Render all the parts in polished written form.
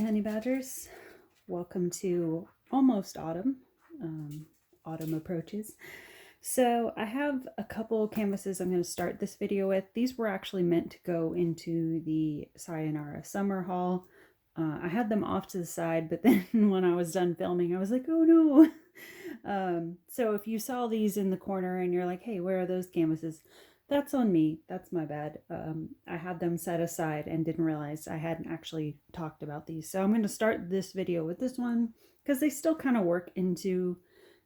honey badgers, welcome to almost autumn. Autumn approaches. So I have a couple canvases I'm going to start this video with. These were actually meant to go into the Sayonara summer haul. I had them off to the side, but then when I was done filming, I was like, oh no. So if you saw these in the corner and you're like, hey, where are those canvases? That's on me. That's my bad. I had them set aside and didn't realize I hadn't actually talked about these. So I'm going to start this video with this one because they still kind of work into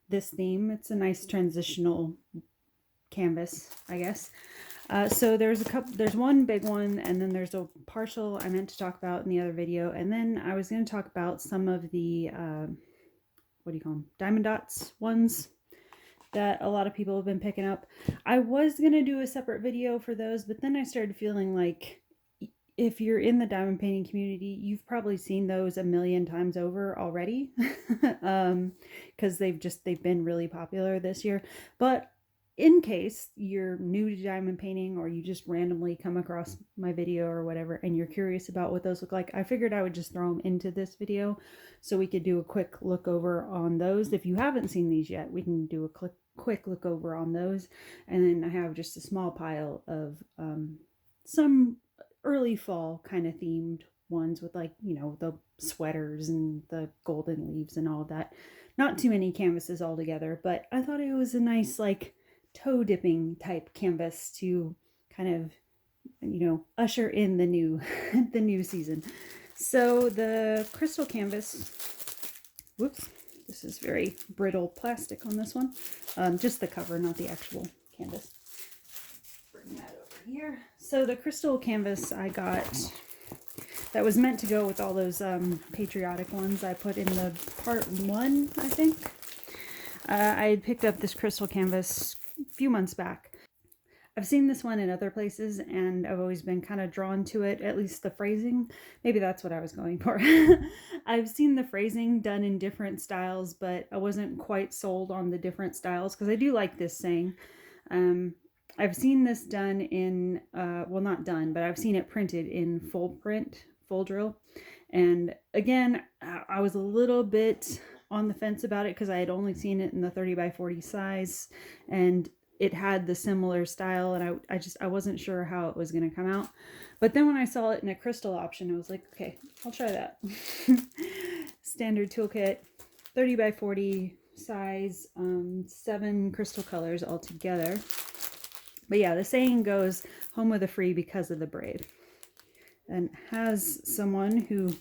this theme. It's a nice transitional canvas, I guess. So there's one big one, and then there's a partial I meant to talk about in the other video, and then I was going to talk about some of the what do you call them, diamond dots ones that a lot of people have been picking up. I was going to do a separate video for those, but then I started feeling like if you're in the diamond painting community, you've probably seen those a million times over already because they've been really popular this year. But in case you're new to diamond painting or you just randomly come across my video or whatever and you're curious about what those look like, I figured I would just throw them into this video so we could do a quick look over on those. If you haven't seen these yet, we can do a quick look over on those. And then I have just a small pile of some early fall kind of themed ones with, like, you know, the sweaters and the golden leaves and all of that. Not too many canvases altogether, but I thought it was a nice, like, toe dipping type canvas to kind of, you know, usher in the new the new season. So the crystal canvas, whoops, this is very brittle plastic on this one, just the cover, not the actual canvas. Bring that over here. So the crystal canvas I got that was meant to go with all those patriotic ones I put in the part 1, I think. I had picked up this crystal canvas a few months back. I've seen this one in other places and I've always been kind of drawn to it, at least the phrasing. Maybe that's what I was going for. I've seen the phrasing done in different styles, but I wasn't quite sold on the different styles because I do like this saying. I've seen this done in, well, not done, but I've seen it printed in full print, full drill. And again, I was a little bit on the fence about it because I had only seen it in the 30 by 40 size and it had the similar style, and I wasn't sure how it was going to come out. But then when I saw it in a crystal option, I was like, okay, I'll try that. Standard toolkit, 30 by 40 size, 7 crystal colors all together. But yeah, the saying goes, home of the free because of the brave. And as someone who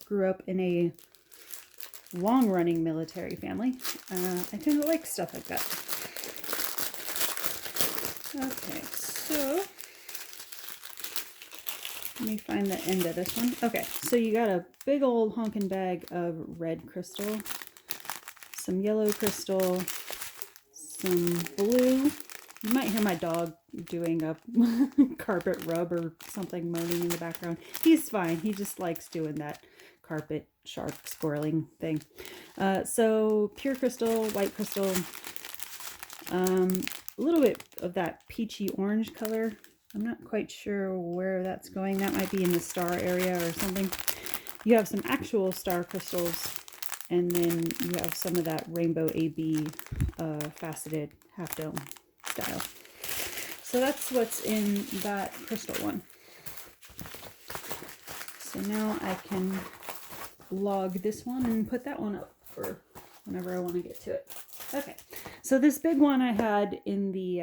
grew up in a long-running military family, I tend to like stuff like that. Okay, so let me find the end of this one. Okay, so you got a big old honkin' bag of red crystal, some yellow crystal, some blue. You might hear my dog doing a carpet rub or something moaning in the background. He's fine. He just likes doing that carpet shark squirreling thing. So pure crystal, white crystal, a little bit of that peachy orange color. I'm not quite sure where that's going. That might be in the star area or something. You have some actual star crystals, and then you have some of that rainbow AB faceted half dome style. So that's what's in that crystal one. So now I can log this one and put that one up for whenever I want to get to it. Okay, so this big one I had in the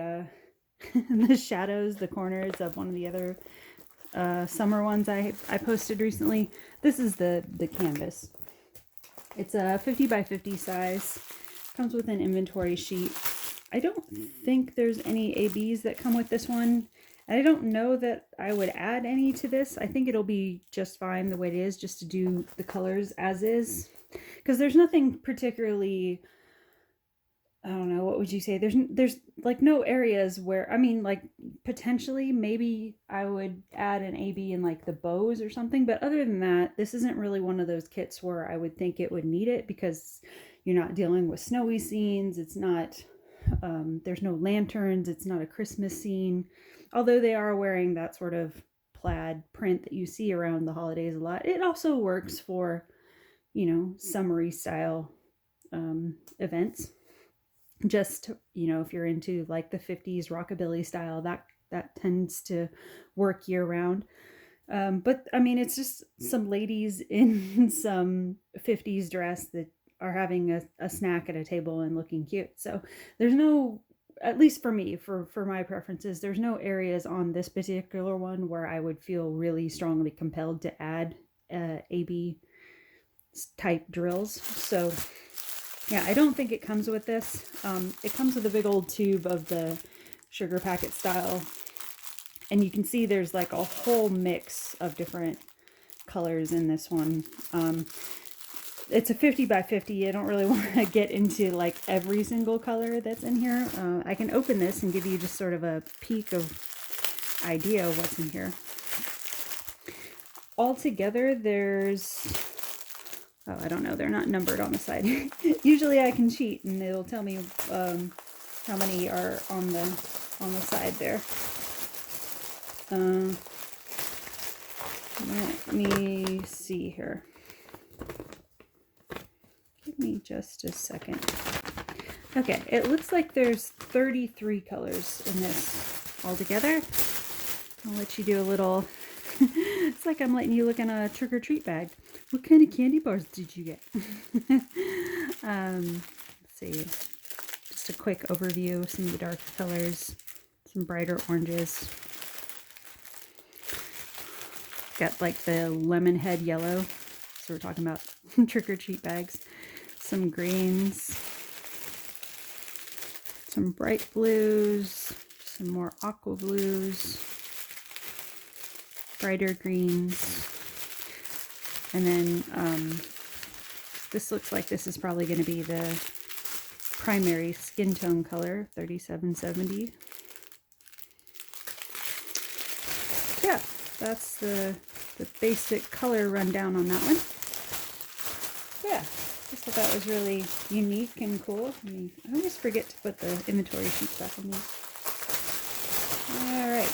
in the shadows, the corners of one of the other summer ones I posted recently. This is the canvas. It's a 50 by 50 size. Comes with an inventory sheet. I don't think there's any ABs that come with this one. I don't know that I would add any to this. I think it'll be just fine the way it is, just to do the colors as is. Because there's nothing particularly, I don't know, what would you say? There's like no areas where, I mean, like potentially maybe I would add an AB in like the bows or something. But other than that, this isn't really one of those kits where I would think it would need it because you're not dealing with snowy scenes. It's not, there's no lanterns. It's not a Christmas scene. Although they are wearing that sort of plaid print that you see around the holidays a lot. It also works for, you know, summery style events. Just, you know, if you're into like the 50s rockabilly style, that tends to work year round. But I mean, it's just some ladies in some 50s dress that are having a snack at a table and looking cute. So there's no, at least for me, for my preferences, there's no areas on this particular one where I would feel really strongly compelled to add AB type drills. So yeah, I don't think it comes with this. It comes with a big old tube of the sugar packet style. And you can see there's like a whole mix of different colors in this one. It's a 50 by 50. I don't really want to get into like every single color that's in here. I can open this and give you just sort of a peek of idea of what's in here. Altogether, there's, oh, I don't know, they're not numbered on the side. Usually I can cheat and it'll tell me how many are on the side there. Let me see here. Give me just a second. Okay, it looks like there's 33 colors in this altogether. I'll let you do a little, it's like I'm letting you look in a trick-or-treat bag. What kind of candy bars did you get? Let's see, just a quick overview of some of the darker colors, some brighter oranges. Got like the lemon head yellow, so we're talking about trick-or-treat bags. Some greens, some bright blues, some more aqua blues, brighter greens, and then this looks like this is probably going to be the primary skin tone color, 3770. Yeah, that's the basic color rundown on that one. Yeah, just thought that was really unique and cool. I always forget to put the inventory sheet back on these. Alright.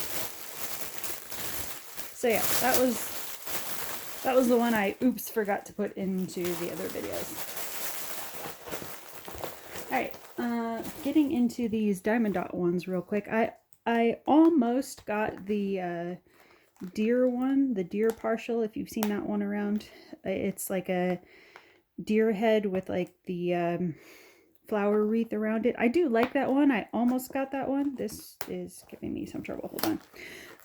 So yeah, that was the one I forgot to put into the other videos. Alright, getting into these diamond dot ones real quick. I almost got the deer one, the deer partial, if you've seen that one around. It's like a deer head with like the flower wreath around it. I do like that one. I almost got that one. This is giving me some trouble. Hold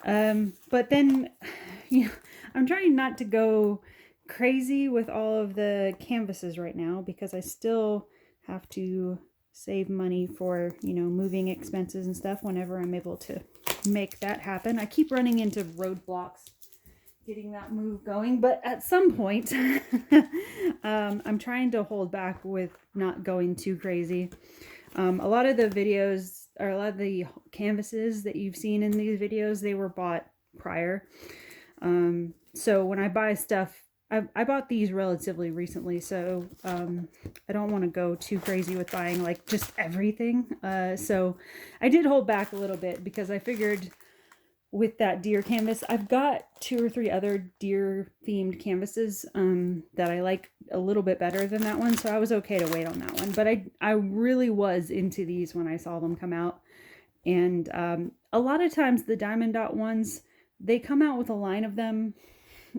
on. But then, you know, I'm trying not to go crazy with all of the canvases right now because I still have to save money for, you know, moving expenses and stuff whenever I'm able to make that happen. I keep running into roadblocks getting that move going, but at some point I'm trying to hold back with not going too crazy. A lot of the videos, or a lot of the canvases that you've seen in these videos, they were bought prior. So when I buy stuff, I bought these relatively recently, so I don't want to go too crazy with buying like just everything. So I did hold back a little bit because I figured with that deer canvas, I've got 2 or 3 other deer themed canvases that I like a little bit better than that one, so I was okay to wait on that one. But I really was into these when I saw them come out, and a lot of times the diamond dot ones, they come out with a line of them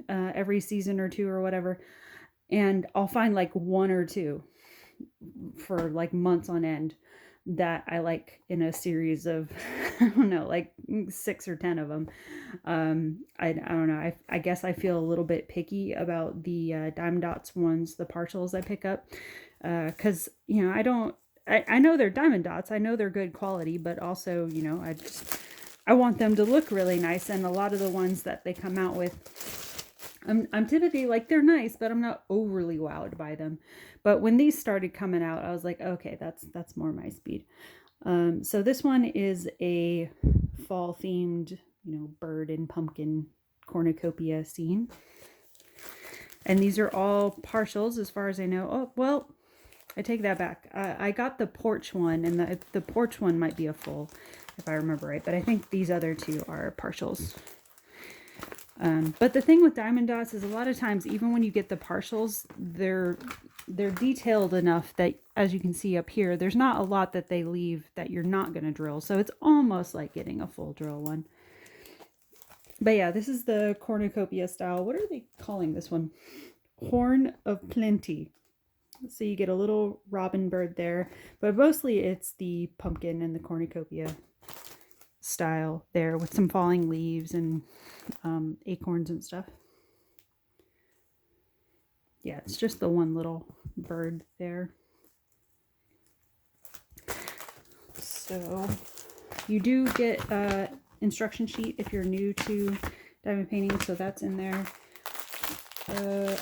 every season or 2 or whatever, and I'll find like 1 or 2 for like months on end that I like in a series of I don't know, like 6 or 10 of them. I don't know, I guess I feel a little bit picky about the diamond dots ones, the partials I pick up, because you know, I know they're diamond dots, I know they're good quality, but also, you know, I want them to look really nice, and a lot of the ones that they come out with, I'm typically like, they're nice, but I'm not overly wowed by them. But when these started coming out, I was like, okay, that's more my speed. So this one is a fall themed, you know, bird and pumpkin cornucopia scene. And these are all partials as far as I know. Oh, well, I take that back. I got the porch one, and the porch one might be a full, if I remember right. But I think these other 2 are partials. But the thing with diamond dots is a lot of times, even when you get the partials, they're detailed enough that, as you can see up here, there's not a lot that they leave that you're not going to drill. So it's almost like getting a full drill one. But yeah, this is the cornucopia style. What are they calling this one? Horn of Plenty. So you get a little robin bird there, but mostly it's the pumpkin and the cornucopia style there with some falling leaves and acorns and stuff. Yeah, it's just the one little bird there. So you do get instruction sheet if you're new to diamond painting, so that's in there. Oh,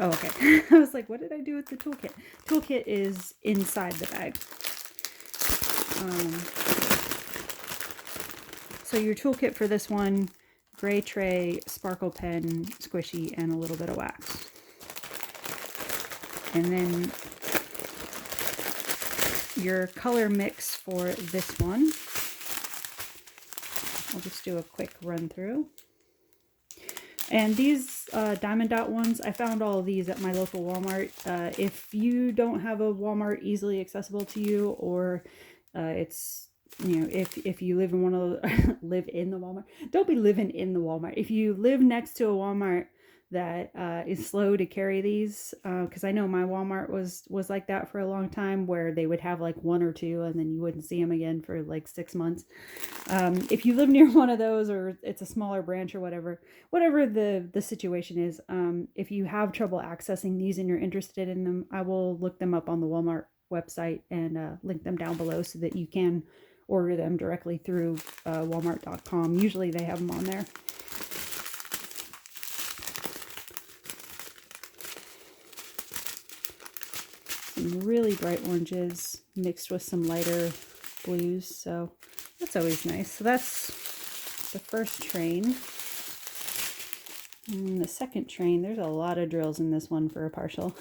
okay. I was like, what did I do with the toolkit? Toolkit is inside the bag. So your toolkit for this one, gray tray, sparkle pen, squishy, and a little bit of wax. And then your color mix for this one. I'll just do a quick run through. And these diamond dot ones, I found all of these at my local Walmart. If you don't have a Walmart easily accessible to you, or it's, you know, if you live in one of the, live in the Walmart, don't be living in the Walmart. If you live next to a Walmart that is slow to carry these, because I know my Walmart was like that for a long time, where they would have like one or two and then you wouldn't see them again for like 6 months. If you live near one of those, or it's a smaller branch or whatever the situation is, if you have trouble accessing these and you're interested in them, I will look them up on the Walmart website and link them down below so that you can order them directly through walmart.com. Usually they have them on there. Some really bright oranges mixed with some lighter blues, so that's always nice. So that's the first train. And the second train, there's a lot of drills in this one for a partial.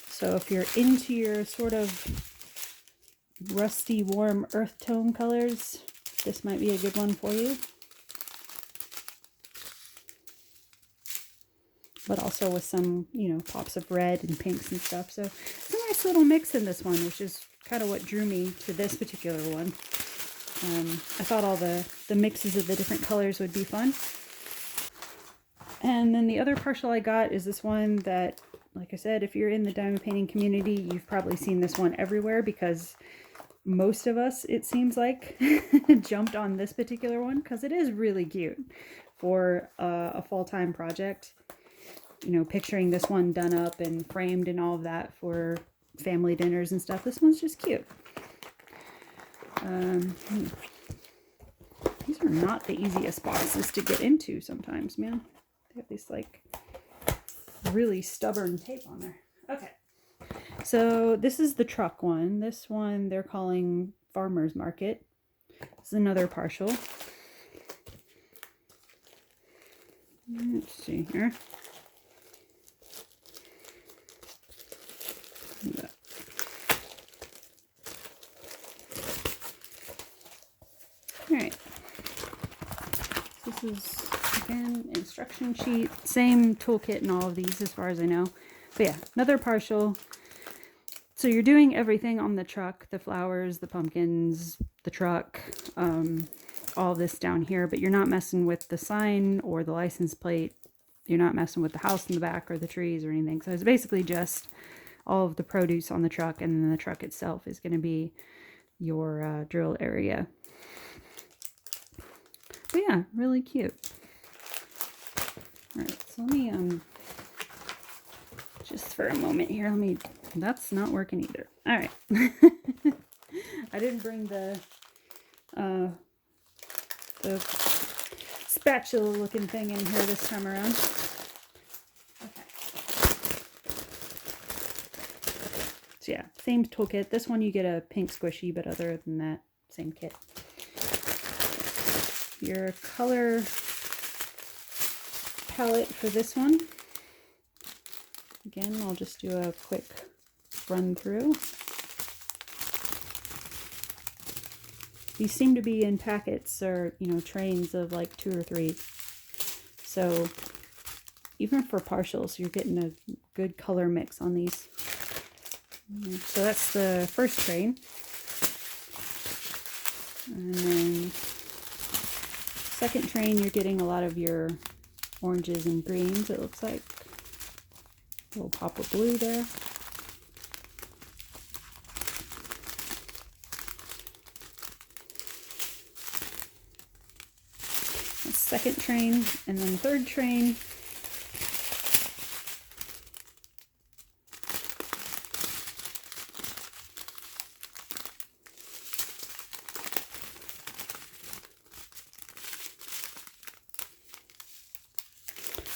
So if you're into your sort of rusty, warm earth tone colors, this might be a good one for you. But also with some, you know, pops of red and pinks and stuff. So it's a nice little mix in this one, which is kind of what drew me to this particular one. I thought all the mixes of the different colors would be fun. And then the other partial I got is this one that, like I said, if you're in the diamond painting community, you've probably seen this one everywhere, because most of us, it seems like, jumped on this particular one because it is really cute for a full-time project. You know, picturing this one done up and framed and all of that for family dinners and stuff. This one's just cute. These are not the easiest boxes to get into sometimes, man. They have these like really stubborn tape on there. Okay, so this is the truck one. This one they're calling Farmer's Market. This is another partial. Let's see here. All right. This is, again, instruction sheet. Same toolkit in all of these as far as I know. But yeah, another partial. So you're doing everything on the truck. The flowers, the pumpkins, the truck, all this down here. But you're not messing with the sign or the license plate. You're not messing with the house in the back or the trees or anything. So it's basically just all of the produce on the truck, and then the truck itself is going to be your drill area. But yeah, really cute. All right, so let me, just for a moment here, that's not working either. All right. I didn't bring the spatula looking thing in here this time around. So yeah, same toolkit. This one you get a pink squishy, but other than that, same kit. Your color palette for this one. Again, I'll just do a quick run through. These seem to be in packets or, you know, trains of like 2 or 3. So even for partials, you're getting a good color mix on these. So that's the first train. And then second train, you're getting a lot of your oranges and greens, it looks like. A little pop of blue there. That's second train, and then third train.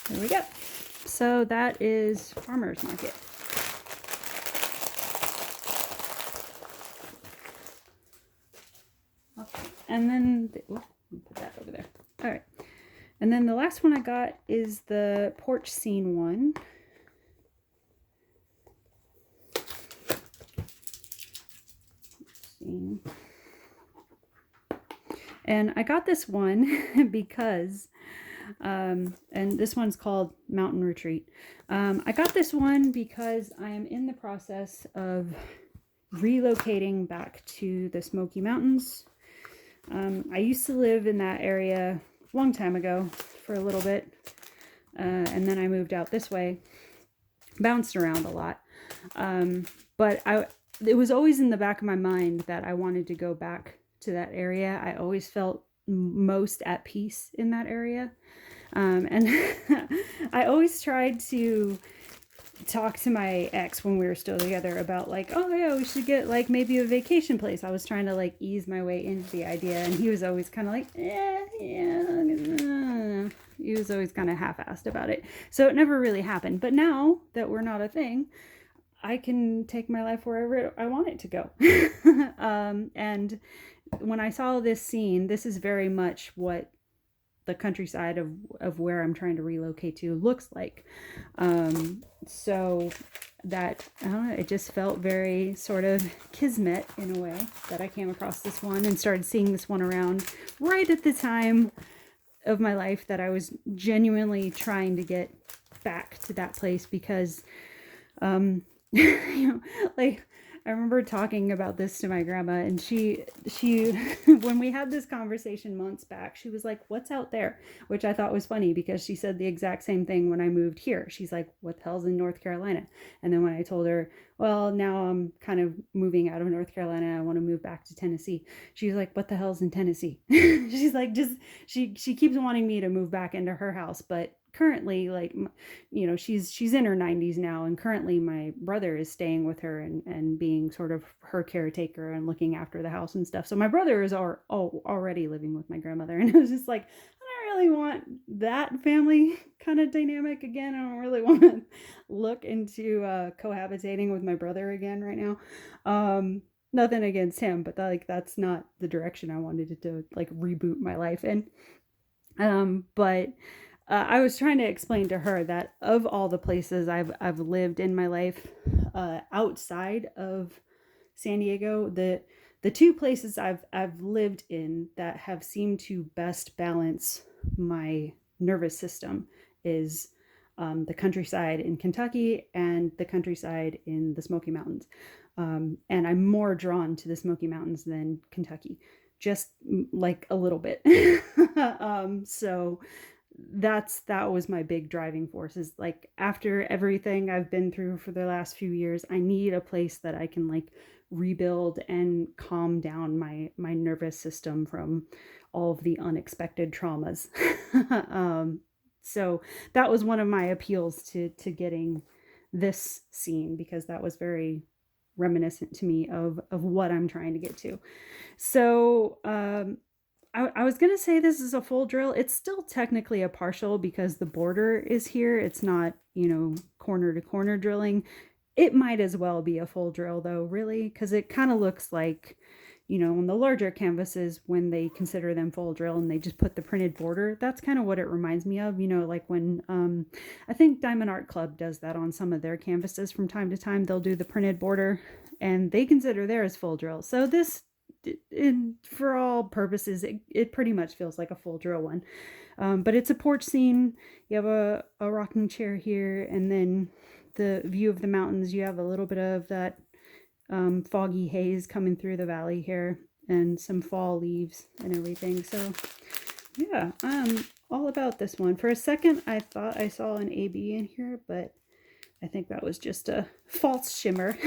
There we go. So that is Farmer's Market. Okay. And then, put that over there. All right. And then the last one I got is the porch scene one. And I got this one because and this one's called Mountain Retreat. I got this one because I am in the process of relocating back to the Smoky Mountains. I used to live in that area a long time ago for a little bit, and then I moved out this way, bounced around a lot, but it was always in the back of my mind that I wanted to go back to that area. I always felt most at peace in that area. And I always tried to talk to my ex when we were still together about like, oh yeah, we should get like maybe a vacation place. I was trying to like ease my way into the idea, and he was always kind of like, yeah. He was always kind of half-assed about it. So it never really happened. But now that we're not a thing, I can take my life wherever I want it to go. And when I saw this scene, this is very much what the countryside of where I'm trying to relocate to looks like. So that, I don't know, it just felt very sort of kismet in a way that I came across this one and started seeing this one around right at the time of my life that I was genuinely trying to get back to that place because, you know, like, I remember talking about this to my grandma, and she when we had this conversation months back, she was like, what's out there? Which I thought was funny because she said the exact same thing when I moved here. She's like, what the hell's in North Carolina? And then when I told her, well, now I'm kind of moving out of North Carolina, I want to move back to Tennessee. She's like, what the hell's in Tennessee? She's like, just, she keeps wanting me to move back into her house, but currently, like, you know, she's in her 90s now, and currently my brother is staying with her and being sort of her caretaker and looking after the house and stuff. So my brother is already living with my grandmother, and I was just like, I don't really want that family kind of dynamic again. I don't really want to look into cohabitating with my brother again right now. Nothing against him, but that's not the direction I wanted to like reboot my life in. But I was trying to explain to her that of all the places I've lived in my life, outside of San Diego, the 2 places I've lived in that have seemed to best balance my nervous system is the countryside in Kentucky and the countryside in the Smoky Mountains. And I'm more drawn to the Smoky Mountains than Kentucky, just like a little bit. So that was my big driving force, is like, after everything I've been through for the last few years, I need a place that I can like rebuild and calm down my nervous system from all of the unexpected traumas. So that was one of my appeals to getting this scene, because that was very reminiscent to me of what I'm trying to get to. So I was going to say this is a full drill. It's still technically a partial because the border is here. It's not, you know, corner to corner drilling. It might as well be a full drill though, really, because it kind of looks like, you know, on the larger canvases when they consider them full drill and they just put the printed border. That's kind of what it reminds me of, you know, like when I think Diamond Art Club does that on some of their canvases from time to time. They'll do the printed border and they consider theirs full drill. So this, for all purposes, it pretty much feels like a full drill one. But it's a porch scene. You have a rocking chair here, and then the view of the mountains. You have a little bit of that foggy haze coming through the valley here, and some fall leaves and everything. So yeah, I'm all about this one. For a second, I thought I saw an AB in here, but I think that was just a false shimmer.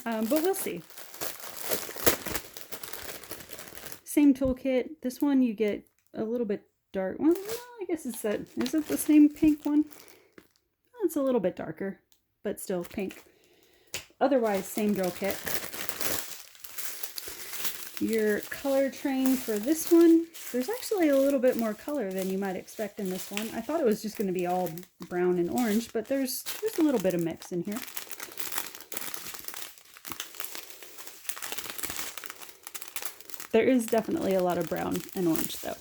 But we'll see. Same toolkit. This one you get a little bit dark. Well, no, I guess it's that. Is it the same pink one? It's a little bit darker, but still pink. Otherwise, same drill kit. Your color train for this one, there's actually a little bit more color than you might expect in this one. I thought it was just going to be all brown and orange, but there's a little bit of mix in here. There is definitely a lot of brown and orange though.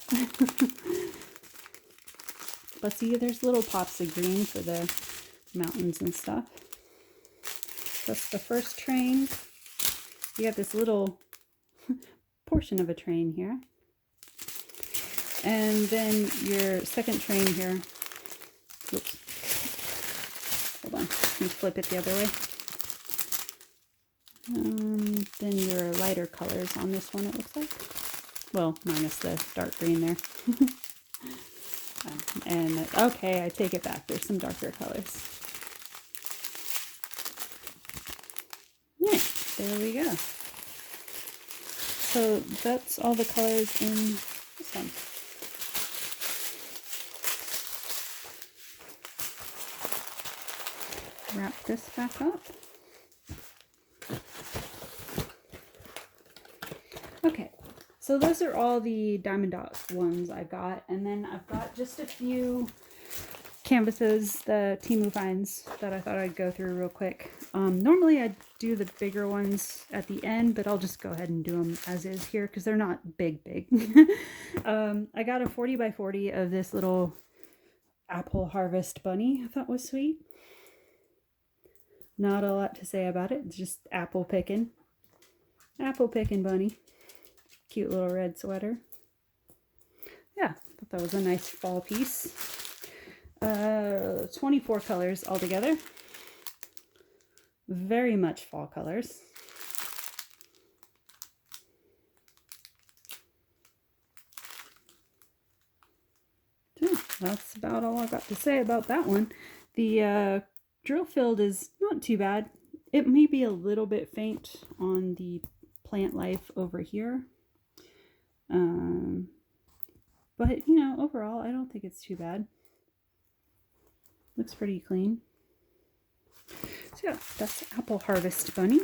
But see, there's little pops of green for the mountains and stuff. That's the first train. You got this little portion of a train here. And then your second train here. Oops. Hold on. Let me flip it the other way. Then your lighter colors on this one, it looks like. Well, minus the dark green there. And okay, I take it back. There's some darker colors. Yeah, there we go. So that's all the colors in this one. Wrap this back up. Okay, so those are all the Diamond Dotz ones I got, and then I've got just a few canvases, the Temu finds, that I thought I'd go through real quick. Normally I'd do the bigger ones at the end, but I'll just go ahead and do them as is here because they're not big. I got a 40 by 40 of this little apple harvest bunny. I thought was sweet. Not a lot to say about it. It's just apple picking. Apple picking bunny. Cute little red sweater. Yeah, thought that was a nice fall piece. 24 colors altogether. Very much fall colors. Yeah, that's about all I got to say about that one. The drill field is not too bad. It may be a little bit faint on the plant life over here. But, you know, overall, I don't think it's too bad. Looks pretty clean. So yeah, that's Apple Harvest Bunny.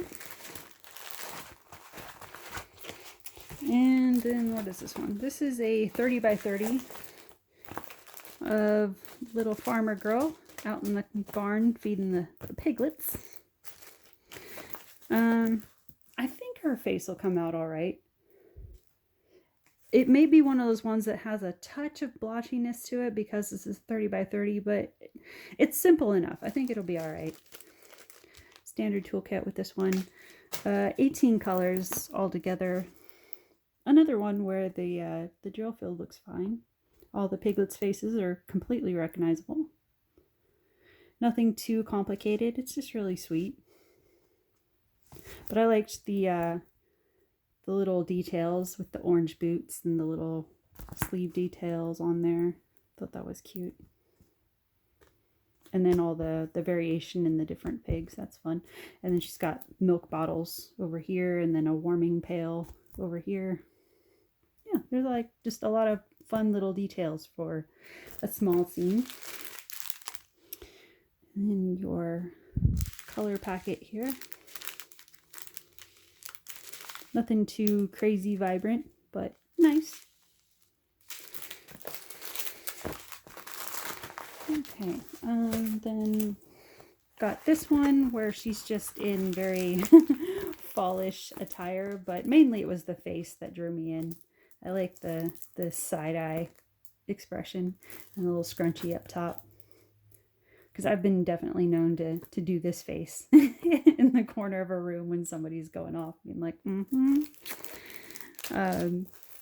And then what is this one? This is a 30 by 30 of little farmer girl out in the barn feeding the piglets. I think her face will come out all right. It may be one of those ones that has a touch of blotchiness to it because this is 30 by 30, but it's simple enough. I think it'll be all right. Standard toolkit with this one. 18 colors altogether. Another one where the drill field looks fine. All the piglets' faces are completely recognizable. Nothing too complicated. It's just really sweet. But I liked the little details with the orange boots and the little sleeve details on there. Thought that was cute. And then all the variation in the different pigs. That's fun. And then she's got milk bottles over here and then a warming pail over here. Yeah, there's like just a lot of fun little details for a small scene. And then your color packet here. Nothing too crazy vibrant, but nice. Okay, then got this one where she's just in very fallish attire, but mainly it was the face that drew me in. I like the side-eye expression and a little scrunchy up top. Because I've been definitely known to do this face in the corner of a room when somebody's going off. Being like,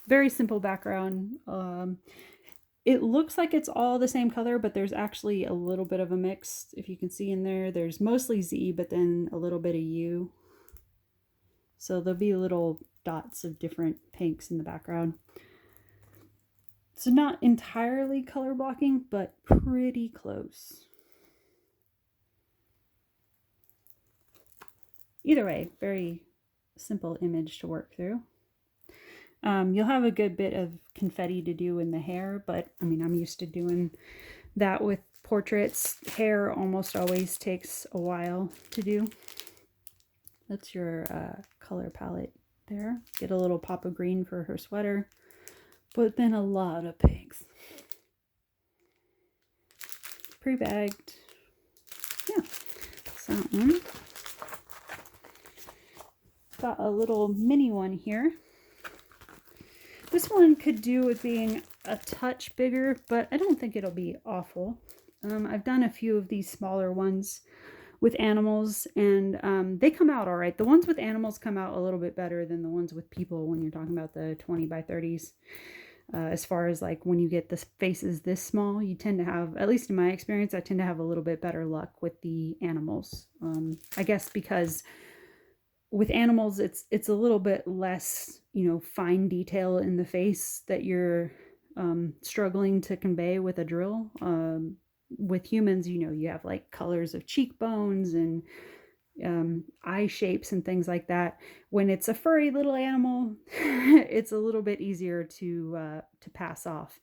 very simple background. It looks like it's all the same color, but there's actually a little bit of a mix. If you can see in there, there's mostly Z, but then a little bit of U. So there'll be little dots of different pinks in the background. So not entirely color blocking, but pretty close. Either way, very simple image to work through. You'll have a good bit of confetti to do in the hair, but I mean, I'm used to doing that with portraits. Hair almost always takes a while to do. That's your color palette there. Get a little pop of green for her sweater, but then a lot of pinks. Pre-bagged. Yeah, that's that one. Got a little mini one here. This one could do with being a touch bigger, but I don't think it'll be awful. I've done a few of these smaller ones with animals, and they come out all right. The ones with animals come out a little bit better than the ones with people when you're talking about the 20 by 30s. As far as like when you get the faces this small, you tend to have, at least in my experience, I tend to have a little bit better luck with the animals. I guess because with animals, it's a little bit less, you know, fine detail in the face that you're struggling to convey with a drill. With humans, you know, you have like colors of cheekbones and eye shapes and things like that. When it's a furry little animal, it's a little bit easier to pass off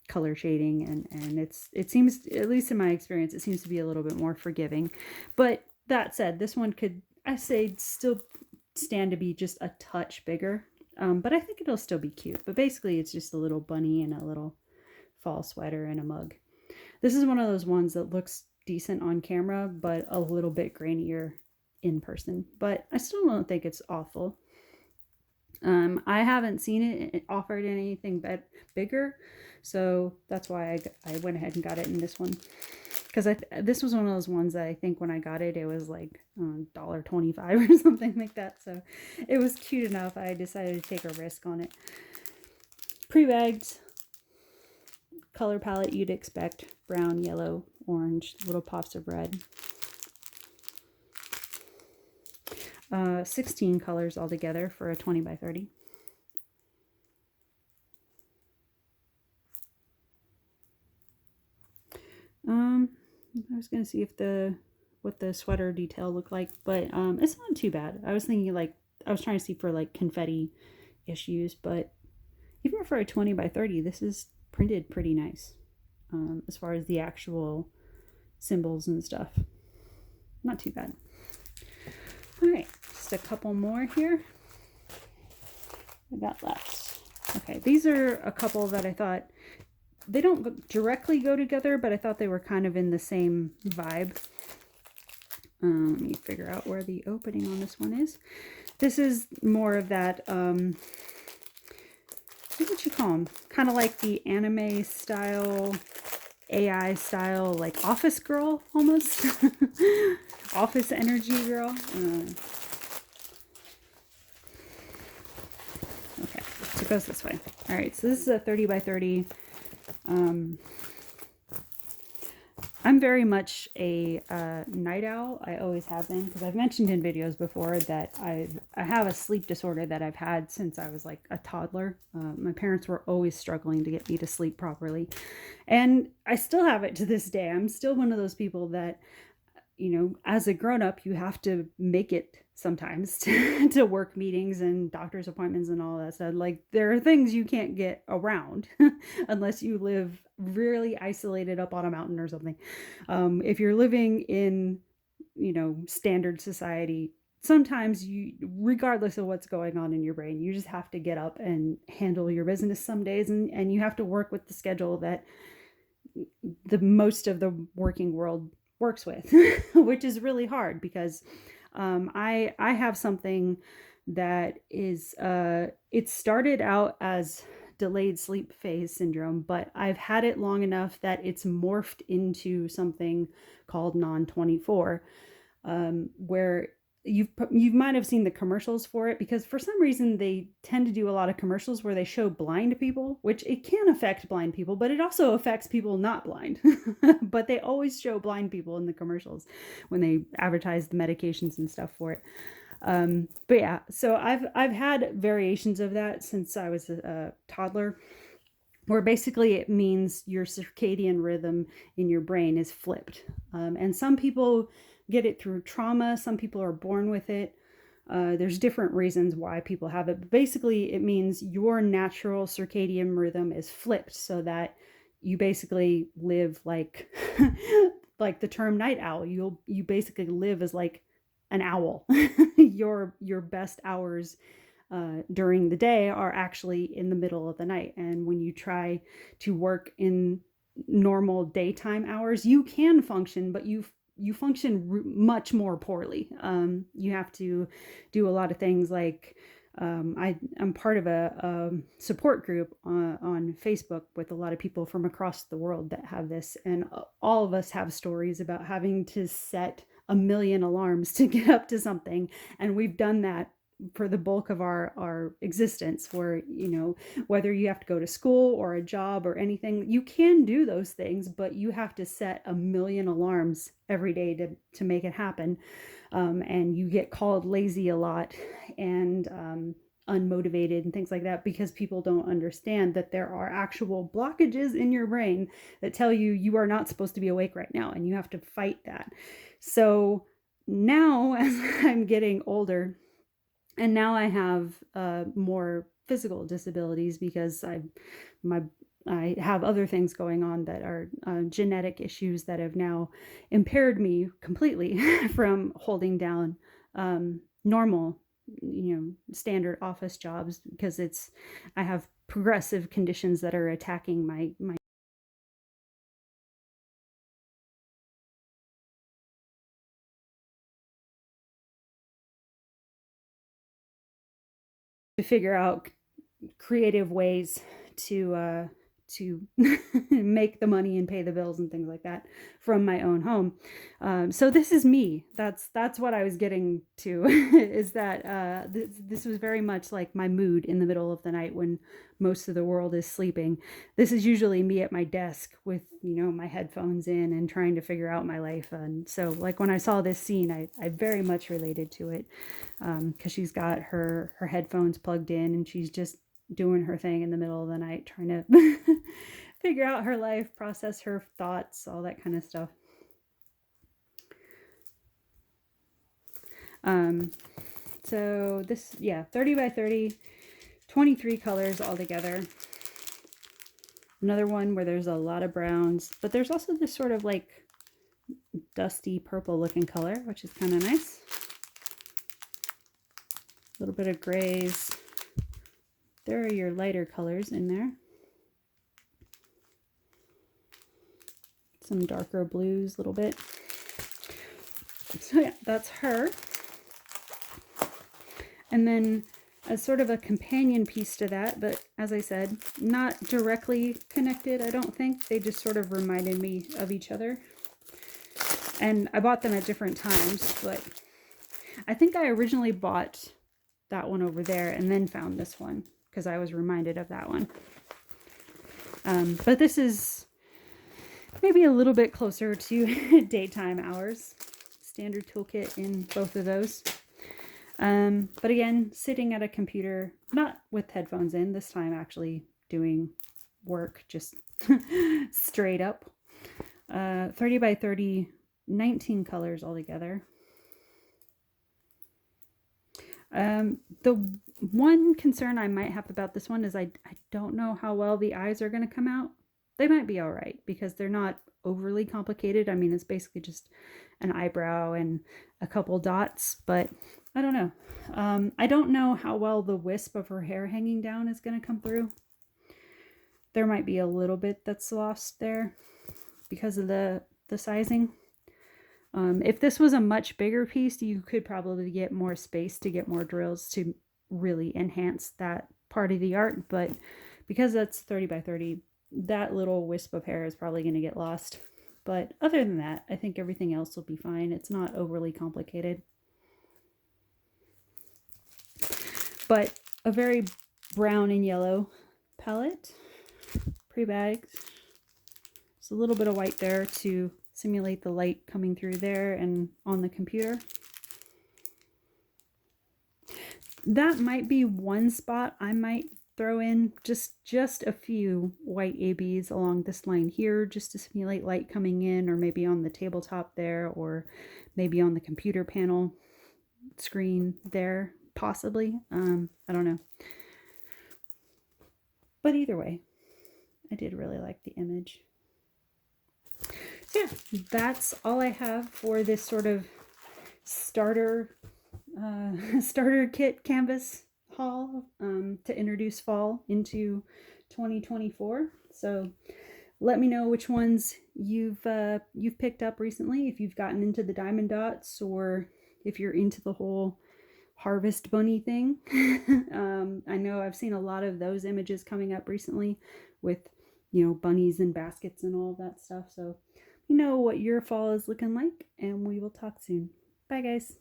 color shading, and it seems, at least in my experience, it seems to be a little bit more forgiving. But that said, this one could, I say, still stand to be just a touch bigger, but I think it'll still be cute. But basically it's just a little bunny and a little fall sweater and a mug. This is one of those ones that looks decent on camera, but a little bit grainier in person. But I still don't think it's awful. I haven't seen it offered in anything bigger, so that's why I went ahead and got it in this one. Because this was one of those ones that I think when I got it, it was like $1.25 or something like that. So it was cute enough. I decided to take a risk on it. Pre-bagged. Color palette you'd expect. Brown, yellow, orange, little pops of red. 16 colors altogether for a 20 by 30. I was gonna see if what the sweater detail looked like, but it's not too bad. I was thinking, like, I was trying to see for like confetti issues, but even for a 20 by 30, this is printed pretty nice as far as the actual symbols and stuff. Not too bad. All right, just a couple more here. I got left. Okay, these are a couple that I thought, they don't directly go together, but I thought they were kind of in the same vibe. Let me figure out where the opening on this one is. This is more of that, what would you call them? Kind of like the anime style, AI style, like office girl almost. Office energy girl. Okay, so it goes this way. All right, so this is a 30 by 30. I'm very much a night owl. I always have been, because I've mentioned in videos before that I have a sleep disorder that I've had since I was like a toddler. My parents were always struggling to get me to sleep properly, and I still have it to this day. I'm still one of those people that, you know, as a grown-up, you have to make it sometimes to work meetings and doctor's appointments and all that stuff. Like, there are things you can't get around unless you live really isolated up on a mountain or something. If you're living in, you know, standard society, sometimes you, regardless of what's going on in your brain, you just have to get up and handle your business some days, and you have to work with the schedule that the most of the working world works with, which is really hard, because I have something that is, it started out as delayed sleep phase syndrome, but I've had it long enough that it's morphed into something called non-24, where you might have seen the commercials for it, because for some reason they tend to do a lot of commercials where they show blind people, which it can affect blind people, but it also affects people not blind. But they always show blind people in the commercials when they advertise the medications and stuff for it. But yeah, so I've had variations of that since I was a toddler, where basically it means your circadian rhythm in your brain is flipped. And some people get it through trauma, some people are born with it. There's different reasons why people have it, but basically it means your natural circadian rhythm is flipped, so that you basically live like like the term night owl. You basically live as like an owl. Your best hours during the day are actually in the middle of the night. And when you try to work in normal daytime hours, you can function, but you function much more poorly. You have to do a lot of things like, I'm part of a support group on Facebook with a lot of people from across the world that have this, and all of us have stories about having to set a million alarms to get up to something, and we've done that for the bulk of our existence, where, you know, whether you have to go to school or a job or anything, you can do those things, but you have to set a million alarms every day to make it happen. And you get called lazy a lot, and unmotivated and things like that, because people don't understand that there are actual blockages in your brain that tell you you are not supposed to be awake right now, and you have to fight that. So now, as I'm getting older, and now I have more physical disabilities, because I have other things going on that are genetic issues that have now impaired me completely from holding down normal, you know, standard office jobs, because I have progressive conditions that are attacking my to figure out creative ways to make the money and pay the bills and things like that from my own home. So this is me. That's what I was getting to, is that this was very much like my mood in the middle of the night when most of the world is sleeping. This is usually me at my desk with, you know, my headphones in and trying to figure out my life. And so, like, when I saw this scene, I very much related to it, because she's got her headphones plugged in, and she's just doing her thing in the middle of the night, trying to figure out her life, process her thoughts, all that kind of stuff. So this, yeah, 30 by 30, 23 colors all together. Another one where there's a lot of browns, but there's also this sort of like dusty purple looking color, which is kind of nice. A little bit of grays. There are your lighter colors in there. Some darker blues a little bit. So yeah, that's her. And then as sort of a companion piece to that, but as I said, not directly connected, I don't think. They just sort of reminded me of each other. And I bought them at different times, but I think I originally bought that one over there and then found this one, because I was reminded of that one. But this is maybe a little bit closer to daytime hours. Standard toolkit in both of those. But again, sitting at a computer, not with headphones in, this time actually doing work, just straight up. 30 by 30, 19 colors altogether. The one concern I might have about this one is I don't know how well the eyes are going to come out. They might be all right, because they're not overly complicated. I mean, it's basically just an eyebrow and a couple dots, but I don't know. I don't know how well the wisp of her hair hanging down is going to come through. There might be a little bit that's lost there because of the sizing. If this was a much bigger piece, you could probably get more space to get more drills to really enhance that part of the art. But because that's 30 by 30, that little wisp of hair is probably going to get lost. But other than that, I think everything else will be fine. It's not overly complicated. But a very brown and yellow palette, pre-bagged. There's a little bit of white there to simulate the light coming through there and on the computer. That might be one spot I might throw in just a few white ABs along this line here, just to simulate light coming in, or maybe on the tabletop there, or maybe on the computer panel screen there, possibly. I don't know. But either way, I did really like the image. So yeah, that's all I have for this sort of starter kit canvas haul to introduce fall into 2024. So let me know which ones you've picked up recently, if you've gotten into the diamond dots, or if you're into the whole harvest bunny thing. I know I've seen a lot of those images coming up recently with, you know, bunnies and baskets and all of that stuff. So you know what your fall is looking like, and we will talk soon. Bye guys.